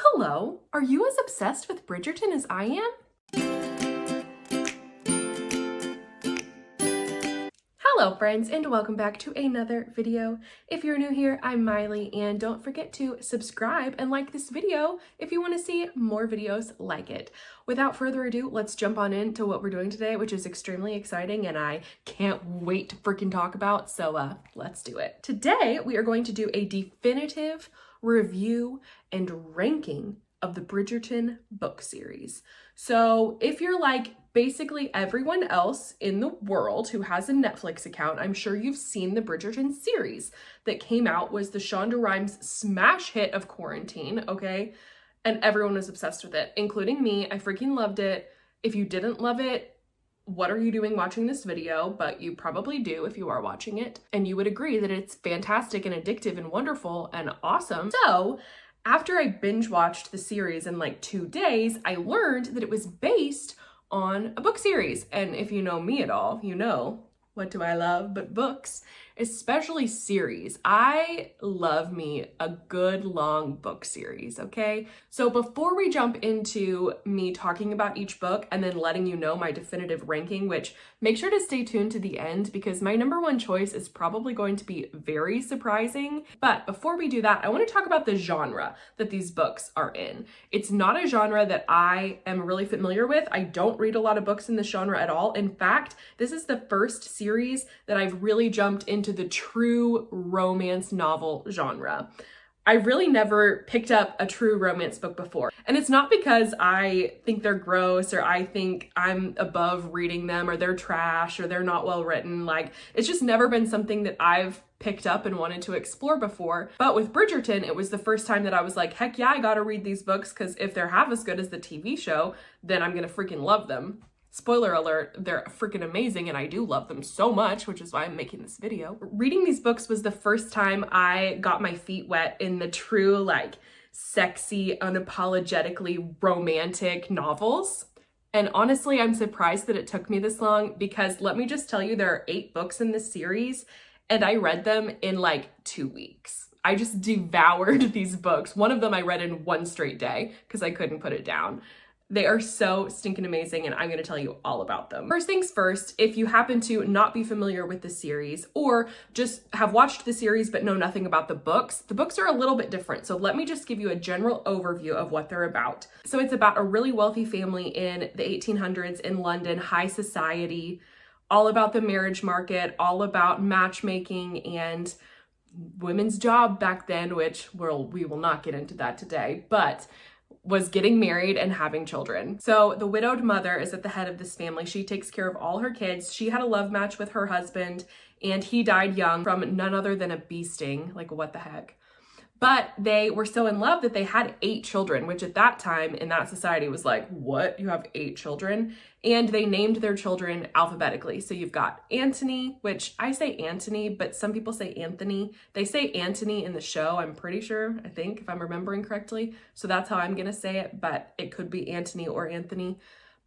hello. Are you as obsessed with Bridgerton as I am? Hello friends, and welcome back to another video. If you're new here, I'm Miley, and don't forget to subscribe and like this video if you want to see more videos like it. Without further ado, let's jump on into what we're doing today, which is extremely exciting and I can't wait to freaking talk about, so let's do it. Today, we are going to do a definitive review and ranking of the Bridgerton book series. So if you're like basically everyone else in the world who has a Netflix account, I'm sure you've seen the Bridgerton series that came out, was the Shonda Rhimes smash hit of quarantine, okay? And everyone was obsessed with it, including me. I freaking loved it. If you didn't love it, what are you doing watching this video? But you probably do if you are watching it. And you would agree that it's fantastic and addictive and wonderful and awesome. So after I binge watched the series in like 2 days, I learned that it was based on a book series. And if you know me at all, you know, what do I love but books, especially series. I love me a good long book series, okay? So before we jump into me talking about each book and then letting you know my definitive ranking, which make sure to stay tuned to the end because my number one choice is probably going to be very surprising. But before we do that, I want to talk about the genre that these books are in. It's not a genre that I am really familiar with. I don't read a lot of books in this genre at all. In fact, this is the first series that I've really jumped into the true romance novel genre. I really never picked up a true romance book before. And it's not because I think they're gross or I think I'm above reading them or they're trash or they're not well written. Like, it's just never been something that I've picked up and wanted to explore before. But with Bridgerton, it was the first time that I was like, heck yeah, I gotta read these books because if they're half as good as the TV show, then I'm gonna freaking love them. Spoiler alert, they're freaking amazing and I do love them so much, which is why I'm making this video. Reading these books was the first time I got my feet wet in the true, like, sexy, unapologetically romantic novels. And honestly, I'm surprised that it took me this long because let me just tell you, there are 8 books in this series and I read them in like 2 weeks. I just devoured these books. One of them I read in 1 straight day because I couldn't put it down. They are so stinking amazing and I'm going to tell you all about them. First things first, if you happen to not be familiar with the series or just have watched the series but know nothing about the books are a little bit different. So let me just give you a general overview of what they're about. So it's about a really wealthy family in the 1800s in London, high society, all about the marriage market, all about matchmaking and women's job back then, which we will not get into that today, but was getting married and having children. So the widowed mother is at the head of this family. She takes care of all her kids. She had a love match with her husband and he died young from none other than a bee sting. Like, what the heck? But they were so in love that they had 8 children, which at that time in that society was like, what? You have 8 children? And they named their children alphabetically. So you've got Anthony, which I say Anthony, but some people say Anthony. They say Anthony in the show, I'm pretty sure, I think, if I'm remembering correctly. So that's how I'm gonna say it, but it could be Anthony or Anthony.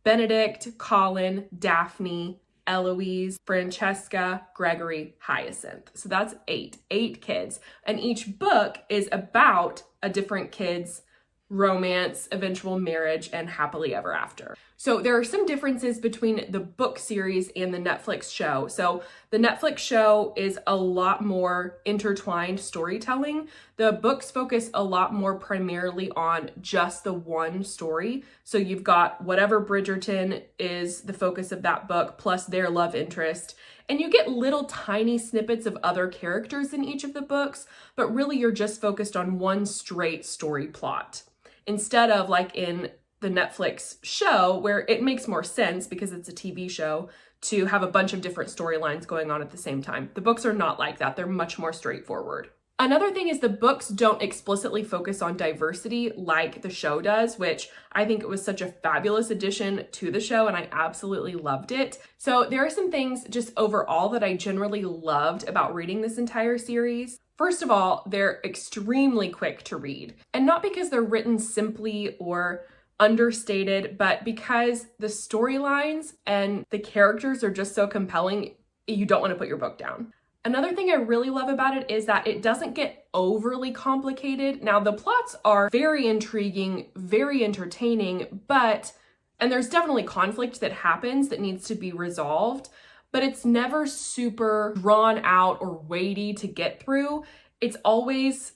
Benedict, Colin, Daphne, Eloise, Francesca, Gregory, Hyacinth. So that's 8 kids. And each book is about a different kid's romance, eventual marriage, and happily ever after. So there are some differences between the book series and the Netflix show. So the Netflix show is a lot more intertwined storytelling. The books focus a lot more primarily on just the one story. So you've got whatever Bridgerton is the focus of that book, plus their love interest. And you get little tiny snippets of other characters in each of the books, but really you're just focused on one straight story plot. Instead of like in the Netflix show where it makes more sense because it's a TV show to have a bunch of different storylines going on at the same time. The books are not like that. They're much more straightforward. Another thing is the books don't explicitly focus on diversity like the show does, which I think it was such a fabulous addition to the show and I absolutely loved it. So there are some things just overall that I generally loved about reading this entire series. First of all, they're extremely quick to read, and not because they're written simply or understated, but because the storylines and the characters are just so compelling, you don't want to put your book down. Another thing I really love about it is that it doesn't get overly complicated. Now, the plots are very intriguing, very entertaining, and there's definitely conflict that happens that needs to be resolved, but it's never super drawn out or weighty to get through. It's always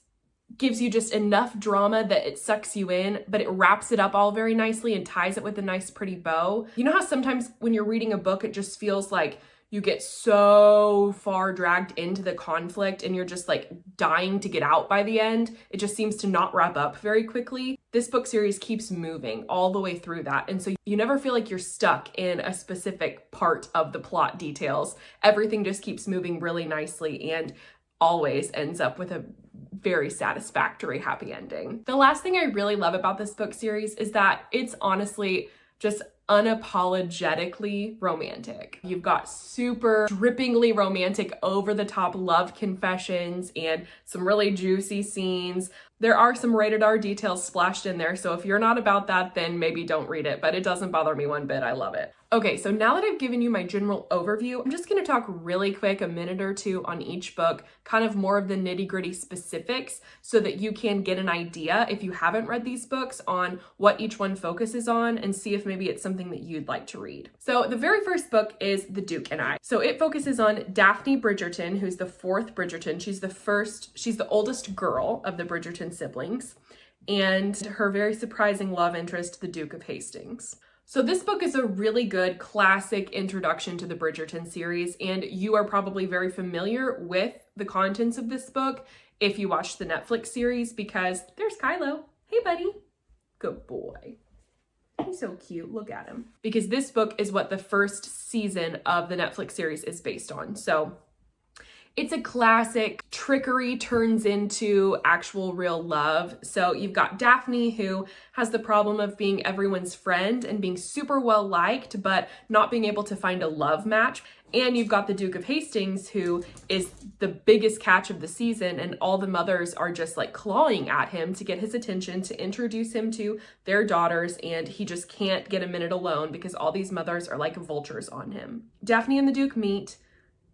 gives you just enough drama that it sucks you in, but it wraps it up all very nicely and ties it with a nice pretty bow. You know how sometimes when you're reading a book, it just feels like you get so far dragged into the conflict and you're just like dying to get out by the end. It just seems to not wrap up very quickly. This book series keeps moving all the way through that. And so you never feel like you're stuck in a specific part of the plot details. Everything just keeps moving really nicely and always ends up with a very satisfactory happy ending. The last thing I really love about this book series is that it's honestly just unapologetically romantic. You've got super drippingly romantic, over-the-top love confessions and some really juicy scenes. There are some rated R details splashed in there, so if you're not about that, then maybe don't read it, but it doesn't bother me one bit. I love it. Okay, so now that I've given you my general overview, I'm just going to talk really quick, a minute or two on each book, kind of more of the nitty-gritty specifics so that you can get an idea, if you haven't read these books, on what each one focuses on and see if maybe it's something that you'd like to read. So the very first book is The Duke and I. So it focuses on Daphne Bridgerton, who's the fourth Bridgerton. She's the oldest girl of the Bridgerton siblings, and her very surprising love interest, the Duke of Hastings. So this book is a really good classic introduction to the Bridgerton series, and you are probably very familiar with the contents of this book if you watched the Netflix series, because there's Kylo. Hey, buddy. Good boy. He's so cute. Look at him. Because this book is what the first season of the Netflix series is based on. So it's a classic. Trickery turns into actual real love. So you've got Daphne, who has the problem of being everyone's friend and being super well liked, but not being able to find a love match. And you've got the Duke of Hastings, who is the biggest catch of the season, and all the mothers are just like clawing at him to get his attention, to introduce him to their daughters, and he just can't get a minute alone because all these mothers are like vultures on him. Daphne and the Duke meet.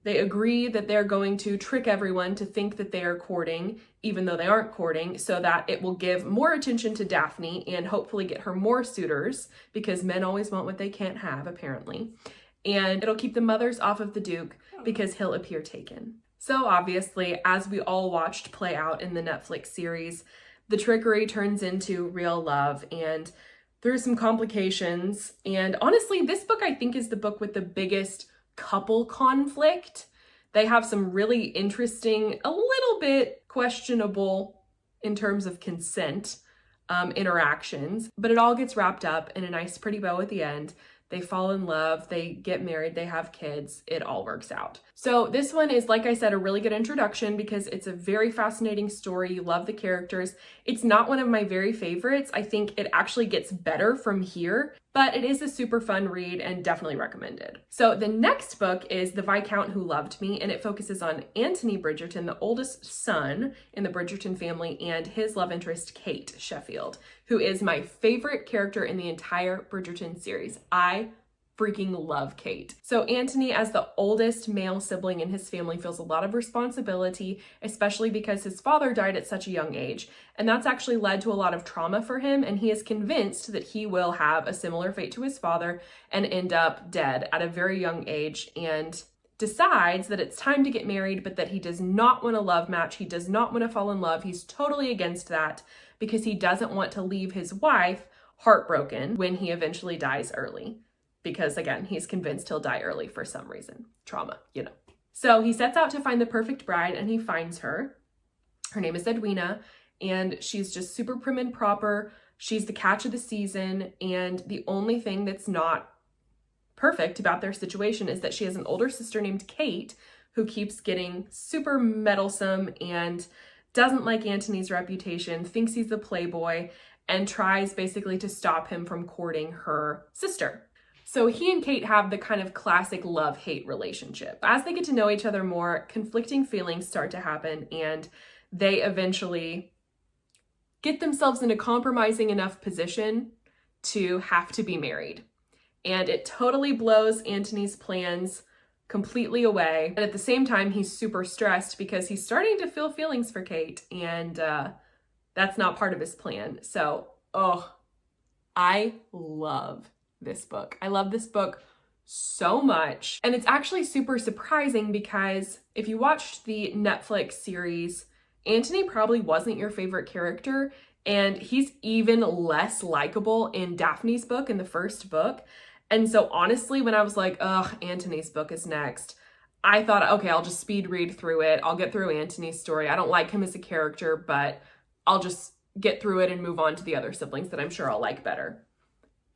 They agree that they're going to trick everyone to think that they are courting, even though they aren't courting, so that it will give more attention to Daphne and hopefully get her more suitors, because men always want what they can't have, apparently. And it'll keep the mothers off of the Duke because he'll appear taken. So obviously, as we all watched play out in the Netflix series, the trickery turns into real love, and there's some complications. And honestly, this book I think is the book with the biggest couple conflict. They have some really interesting, a little bit questionable in terms of consent interactions, but it all gets wrapped up in a nice pretty bow at the end. They fall in love, they get married, they have kids, it all works out. So this one is, like I said, a really good introduction because it's a very fascinating story. You love the characters. It's not one of my very favorites. I think it actually gets better from here, but it is a super fun read and definitely recommended. So the next book is The Viscount Who Loved Me, and it focuses on Anthony Bridgerton, the oldest son in the Bridgerton family, and his love interest, Kate Sheffield, who is my favorite character in the entire Bridgerton series. I freaking love Kate. So Anthony, as the oldest male sibling in his family, feels a lot of responsibility, especially because his father died at such a young age. And that's actually led to a lot of trauma for him. And he is convinced that he will have a similar fate to his father and end up dead at a very young age, and decides that it's time to get married, but that he does not want a love match. He does not want to fall in love. He's totally against that because he doesn't want to leave his wife heartbroken when he eventually dies early. Because again, he's convinced he'll die early for some reason. Trauma, you know. So he sets out to find the perfect bride, and he finds her. Her name is Edwina, and she's just super prim and proper. She's the catch of the season, and the only thing that's not perfect about their situation is that she has an older sister named Kate who keeps getting super meddlesome and doesn't like Antony's reputation, thinks he's a playboy, and tries basically to stop him from courting her sister. So he and Kate have the kind of classic love-hate relationship. As they get to know each other more, conflicting feelings start to happen, and they eventually get themselves in a compromising enough position to have to be married. And it totally blows Antony's plans completely away. And at the same time, he's super stressed because he's starting to feel feelings for Kate, and that's not part of his plan. So, oh, I love this book. I love this book so much. And it's actually super surprising because if you watched the Netflix series, Antony probably wasn't your favorite character, and he's even less likable in Daphne's book, in the first book. And so honestly, when I was like, ugh, Antony's book is next, I thought, okay, I'll just speed read through it. I'll get through Antony's story. I don't like him as a character, but I'll just get through it and move on to the other siblings that I'm sure I'll like better.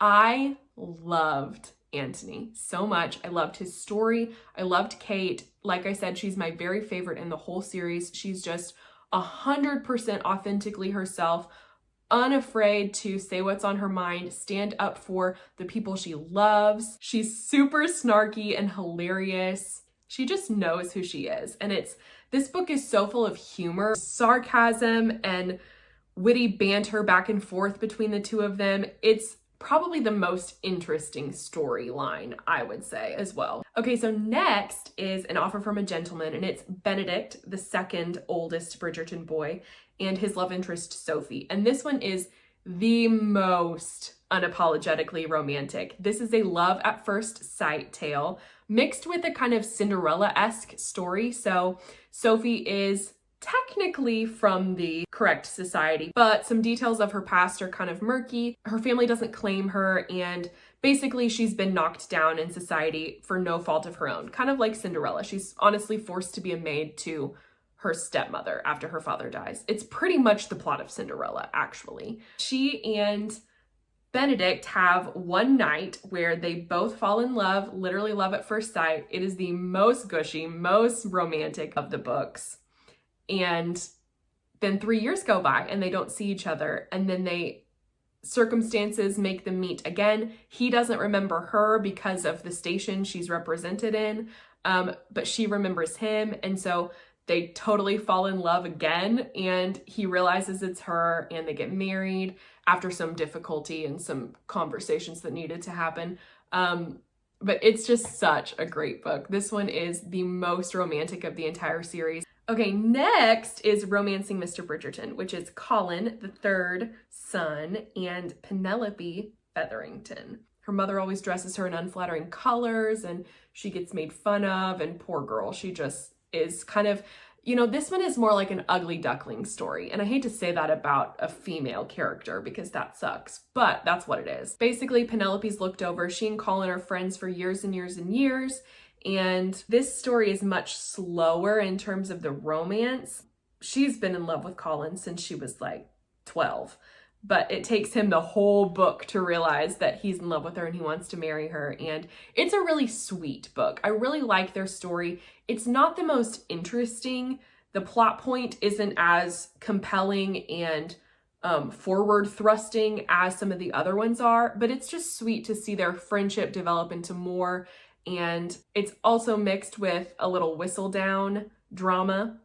I loved Antony so much. I loved his story. I loved Kate. Like I said, she's my very favorite in the whole series. She's just 100% authentically herself, unafraid to say what's on her mind, stand up for the people she loves. She's super snarky and hilarious. She just knows who she is. And this book is so full of humor, sarcasm, and witty banter back and forth between the two of them. It's probably the most interesting storyline, I would say, as well. Okay, so next is An Offer from a Gentleman, and it's Benedict, the second oldest Bridgerton boy, and his love interest, Sophie. And this one is the most unapologetically romantic. This is a love at first sight tale mixed with a kind of Cinderella-esque story. So Sophie is technically from the correct society, but some details of her past are kind of murky. Her family doesn't claim her, and basically she's been knocked down in society for no fault of her own. Kind of like Cinderella. She's honestly forced to be a maid to her stepmother after her father dies. It's pretty much the plot of Cinderella, actually. She and Benedict have one night where they both fall in love, literally love at first sight. It is the most gushy, most romantic of the books. And then 3 years go by and they don't see each other. And then circumstances make them meet again. He doesn't remember her because of the station she's represented in, but she remembers him. And so they totally fall in love again, and he realizes it's her, and they get married after some difficulty and some conversations that needed to happen. But it's just such a great book. This one is the most romantic of the entire series. Okay, next is Romancing Mr. Bridgerton, which is Colin, the third son, and Penelope Featherington. Her mother always dresses her in unflattering colors, and she gets made fun of, and poor girl, she just is kind of, this one is more like an ugly duckling story. And I hate to say that about a female character because that sucks, but that's what it is. Basically, Penelope's looked over. She and Colin are friends for years and years and years. And this story is much slower in terms of the romance. She's been in love with Colin since she was like 12, but it takes him the whole book to realize that he's in love with her and he wants to marry her. And it's a really sweet book. I really like their story. It's not the most interesting. The plot point isn't as compelling and forward thrusting as some of the other ones are, but it's just sweet to see their friendship develop into more. And it's also mixed with a little Whistledown drama.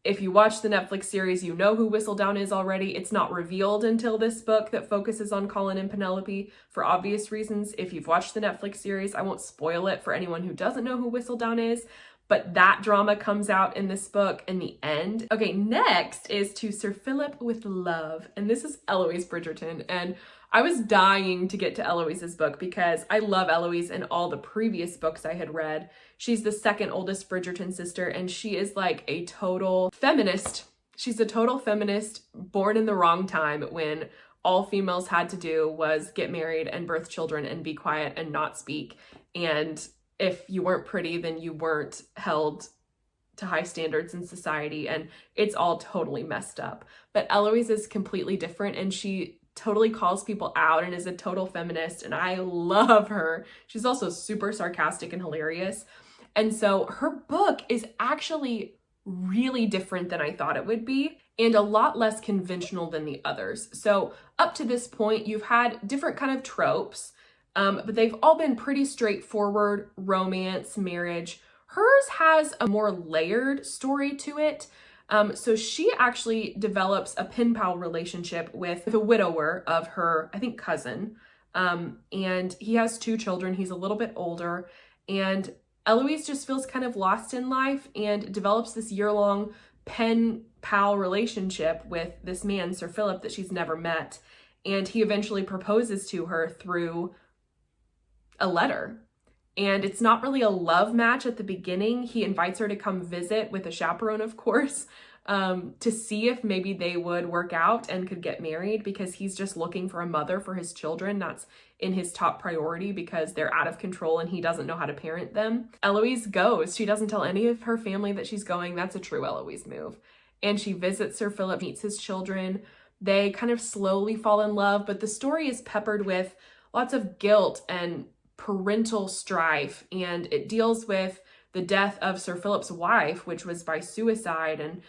If you watch the Netflix series, you know who Whistledown is already. It's not revealed until this book that focuses on Colin and Penelope for obvious reasons. If you've watched the Netflix series, I won't spoil it for anyone who doesn't know who Whistledown is, but that drama comes out in this book in the end. Okay, next is To Sir Philip with Love, and this is Eloise Bridgerton, and I was dying to get to Eloise's book because I love Eloise in all the previous books I had read. She's the second oldest Bridgerton sister, and she is like a total feminist. She's a total feminist born in the wrong time when all females had to do was get married and birth children and be quiet and not speak. And if you weren't pretty, then you weren't held to high standards in society, and it's all totally messed up. But Eloise is completely different, and she totally calls people out and is a total feminist, and I love her. She's also super sarcastic and hilarious. And so her book is actually really different than I thought it would be, and a lot less conventional than the others. So up to this point, you've had different kind of tropes, but they've all been pretty straightforward: romance, marriage. Hers has a more layered story to it. So she actually develops a pen pal relationship with a widower of her, I think, cousin. And he has 2 children. He's a little bit older. And Eloise just feels kind of lost in life and develops this year-long pen pal relationship with this man, Sir Philip, that she's never met. And he eventually proposes to her through a letter. And it's not really a love match at the beginning. He invites her to come visit with a chaperone, of course, to see if maybe they would work out and could get married, because he's just looking for a mother for his children. That's in his top priority because they're out of control and he doesn't know how to parent them. Eloise goes. She doesn't tell any of her family that she's going. That's a true Eloise move. And she visits Sir Philip, meets his children. They kind of slowly fall in love, but the story is peppered with lots of guilt and parental strife, and it deals with the death of Sir Philip's wife, which was by suicide, and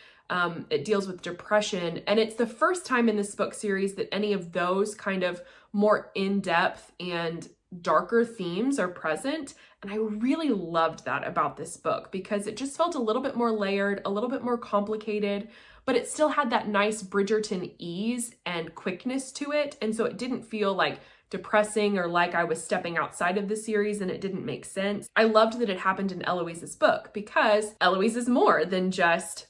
it deals with depression. And it's the first time in this book series that any of those kind of more in-depth and darker themes are present. And I really loved that about this book because it just felt a little bit more layered, a little bit more complicated, but it still had that nice Bridgerton ease and quickness to it. And so it didn't feel like depressing or like I was stepping outside of the series and it didn't make sense. I loved that it happened in Eloise's book because Eloise is more than just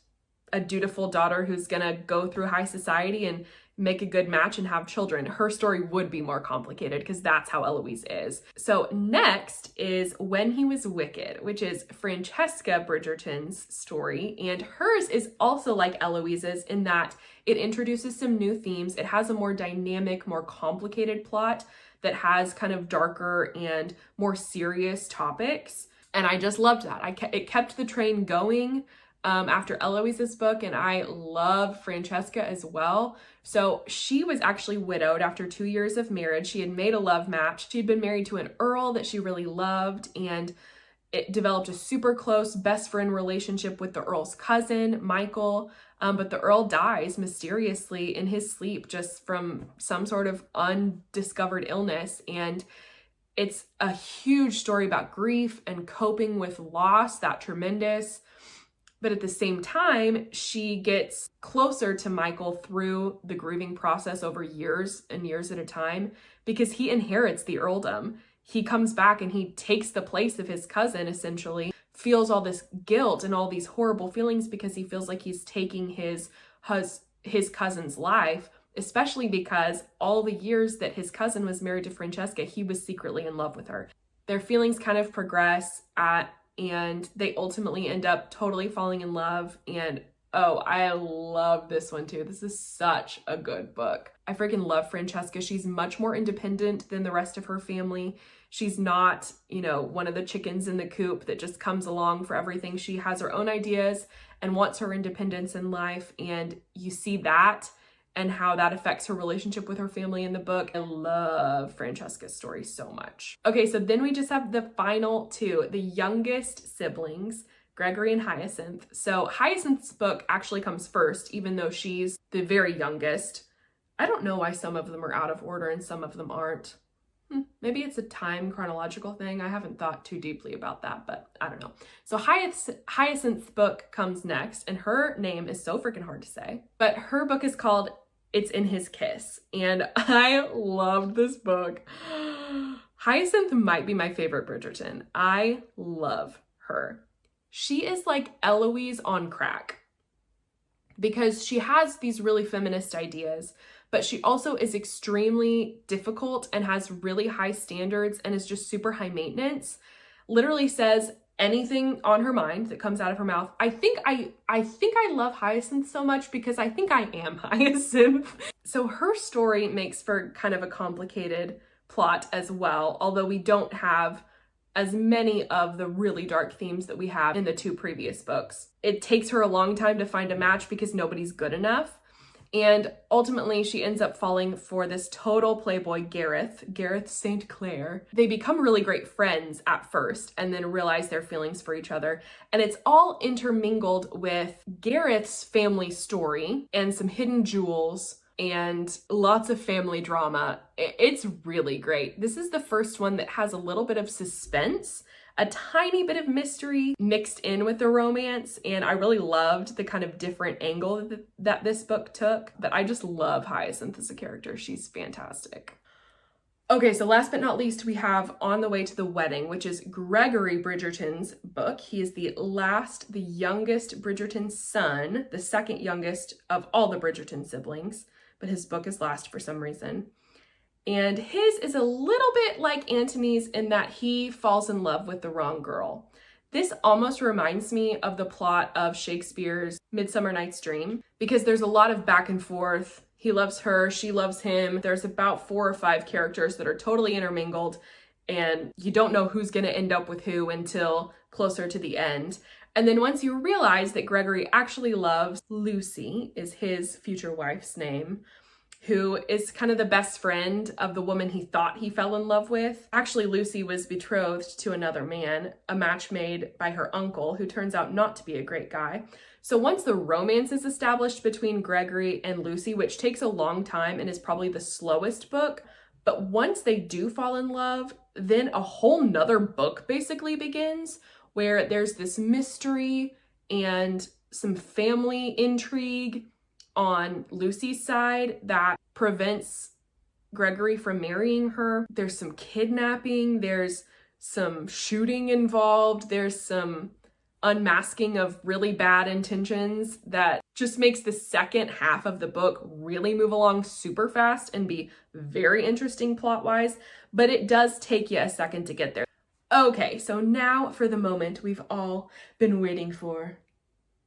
a dutiful daughter who's gonna go through high society and make a good match and have children. Her story would be more complicated because that's how Eloise is. So next is When He Was Wicked, which is Francesca Bridgerton's story. And hers is also like Eloise's in that it introduces some new themes. It has a more dynamic, more complicated plot that has kind of darker and more serious topics. And I just loved that. It kept the train going after Eloise's book, and I love Francesca as well. So she was actually widowed after 2 years of marriage. She had made a love match. She'd been married to an earl that she really loved, and it developed a super close best friend relationship with the earl's cousin, Michael. But the earl dies mysteriously in his sleep just from some sort of undiscovered illness. And it's a huge story about grief and coping with loss, that tremendous. But at the same time, she gets closer to Michael through the grieving process over years and years at a time because he inherits the earldom. He comes back and he takes the place of his cousin, essentially, feels all this guilt and all these horrible feelings because he feels like he's taking his cousin's life, especially because all the years that his cousin was married to Francesca, he was secretly in love with her. Their feelings kind of progress and they ultimately end up totally falling in love. And oh, I love this one too. This is such a good book. I freaking love Francesca. She's much more independent than the rest of her family. She's not, one of the chickens in the coop that just comes along for everything. She has her own ideas and wants her independence in life. And you see that and how that affects her relationship with her family in the book. I love Francesca's story so much. Okay, so then we just have the final two, the youngest siblings, Gregory and Hyacinth. So Hyacinth's book actually comes first, even though she's the very youngest. I don't know why some of them are out of order and some of them aren't. Maybe it's a time chronological thing. I haven't thought too deeply about that, but I don't know. So Hyacinth's book comes next, and her name is so freaking hard to say, but her book is called It's in His Kiss, and I loved this book. Hyacinth might be my favorite Bridgerton. I love her. She is like Eloise on crack because she has these really feminist ideas, but she also is extremely difficult and has really high standards and is just super high maintenance. Literally says anything on her mind that comes out of her mouth. I think I love Hyacinth so much because I think I am Hyacinth. So her story makes for kind of a complicated plot as well, although we don't have as many of the really dark themes that we have in the two previous books. It takes her a long time to find a match because nobody's good enough. And ultimately, she ends up falling for this total playboy, Gareth St. Clair. They become really great friends at first and then realize their feelings for each other. And it's all intermingled with Gareth's family story and some hidden jewels and lots of family drama. It's really great. This is the first one that has a little bit of suspense, a tiny bit of mystery mixed in with the romance, and I really loved the kind of different angle that this book took. But I just love Hyacinth as a character. She's fantastic. Okay, so last but not least, we have On the Way to the Wedding, which is Gregory Bridgerton's book. He is the youngest Bridgerton son, the second youngest of all the Bridgerton siblings, but his book is last for some reason. And his is a little bit like Antony's in that he falls in love with the wrong girl. This almost reminds me of the plot of Shakespeare's Midsummer Night's Dream, because there's a lot of back and forth. He loves her, she loves him. There's about 4 or 5 characters that are totally intermingled, and you don't know who's going to end up with who until closer to the end. And then once you realize that Gregory actually loves Lucy, is his future wife's name, who is kind of the best friend of the woman he thought he fell in love with. Actually, Lucy was betrothed to another man, a match made by her uncle, who turns out not to be a great guy. So once the romance is established between Gregory and Lucy, which takes a long time and is probably the slowest book, but once they do fall in love, then a whole nother book basically begins, where there's this mystery and some family intrigue on Lucy's side that prevents Gregory from marrying her. There's some kidnapping, there's some shooting involved, there's some unmasking of really bad intentions that just makes the second half of the book really move along super fast and be very interesting plot-wise, but it does take you a second to get there. Okay, so now for the moment we've all been waiting for.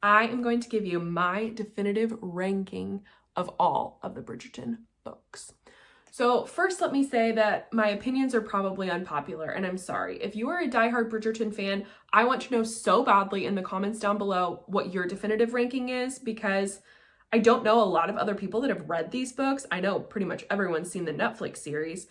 I am going to give you my definitive ranking of all of the Bridgerton books. So first, let me say that my opinions are probably unpopular, and I'm sorry. If you are a diehard Bridgerton fan, I want to know so badly in the comments down below what your definitive ranking is, because I don't know a lot of other people that have read these books. I know pretty much everyone's seen the Netflix series,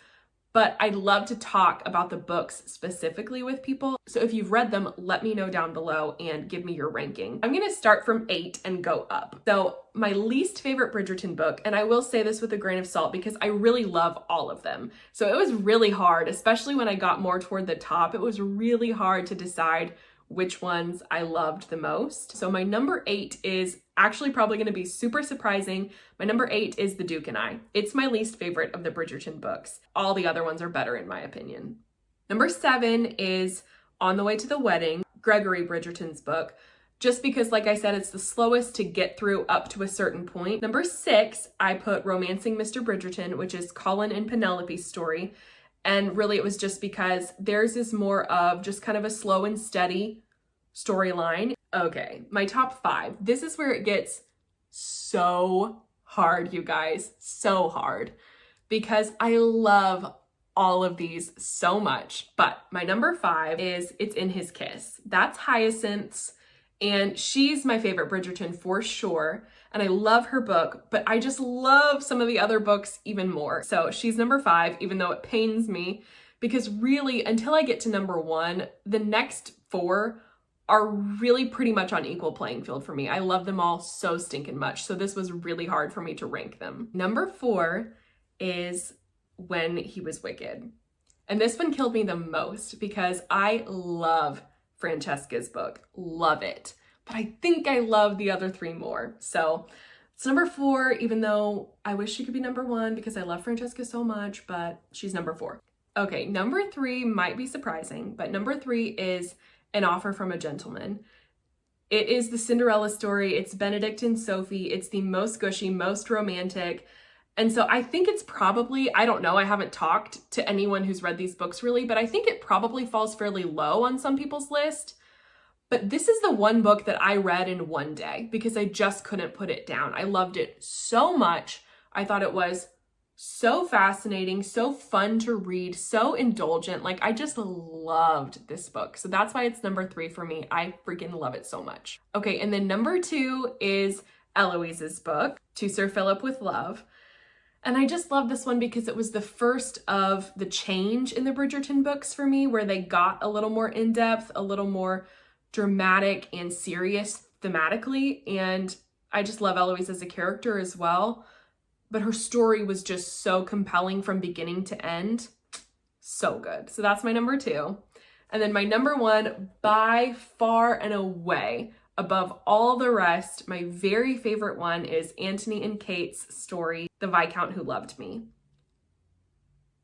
but I'd love to talk about the books specifically with people. So if you've read them, let me know down below and give me your ranking. I'm gonna start from 8 and go up. So my least favorite Bridgerton book, and I will say this with a grain of salt because I really love all of them. So it was really hard, especially when I got more toward the top, it was really hard to decide which ones I loved the most. So my number 8 is actually probably going to be super surprising. My number 8 is The Duke and I. It's my least favorite of the Bridgerton books. All the other ones are better in my opinion. Number 7 is On the Way to the Wedding, Gregory Bridgerton's book, just because, like I said, it's the slowest to get through up to a certain point. Number 6, I put Romancing Mr Bridgerton, which is Colin and Penelope's story. And really it was just because theirs is more of just kind of a slow and steady storyline. Okay, my top 5. This is where it gets so hard, you guys, so hard, because I love all of these so much. But my number 5 is It's in His Kiss. That's Hyacinth's, and she's my favorite Bridgerton for sure. And I love her book, but I just love some of the other books even more. So she's number 5, even though it pains me, because really until I get to number 1, the next 4 are really pretty much on equal playing field for me. I love them all so stinking much. So this was really hard for me to rank them. Number 4 is When He Was Wicked. And this one killed me the most because I love Francesca's book, love it. But I think I love the other 3 more. So it's number 4, even though I wish she could be number 1 because I love Francesca so much, but she's number 4. Okay, number 3 might be surprising, but number 3 is An Offer from a Gentleman. It is the Cinderella story. It's Benedict and Sophie. It's the most gushy, most romantic. And so I think it's probably, I don't know, I haven't talked to anyone who's read these books really, but I think it probably falls fairly low on some people's list. But this is the one book that I read in one day because I just couldn't put it down. I loved it so much. I thought it was so fascinating, so fun to read, so indulgent. Like, I just loved this book. So that's why it's number 3 for me. I freaking love it so much. Okay, and then number 2 is Eloise's book, To Sir Philip with Love. And I just love this one because it was the first of the change in the Bridgerton books for me, where they got a little more in-depth, a little more dramatic and serious thematically. And I just love Eloise as a character as well. But her story was just so compelling from beginning to end. So good. So that's my number 2. And then my number 1, by far and away, above all the rest, my very favorite one is Antony and Kate's story, The Viscount Who Loved Me.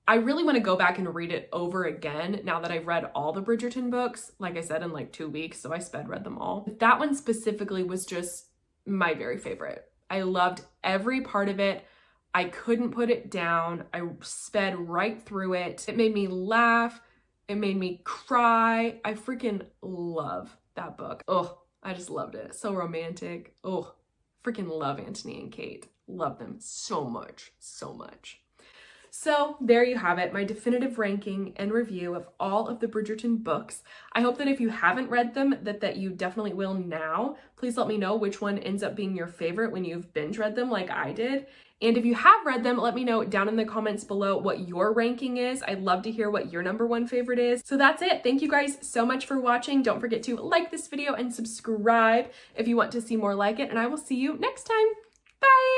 I really want to go back and read it over again now that I've read all the Bridgerton books, like I said, in like 2 weeks, so I sped read them all. That one specifically was just my very favorite. I loved every part of it. I couldn't put it down. I sped right through it. It made me laugh. It made me cry. I freaking love that book. Oh, I just loved it. So romantic. Oh, freaking love Anthony and Kate. Love them so much, so much. So there you have it, my definitive ranking and review of all of the Bridgerton books. I hope that if you haven't read them, that you definitely will now. Please let me know which one ends up being your favorite when you've binge read them like I did. And if you have read them, let me know down in the comments below what your ranking is. I'd love to hear what your #1 favorite is. So that's it. Thank you guys so much for watching. Don't forget to like this video and subscribe if you want to see more like it. And I will see you next time. Bye!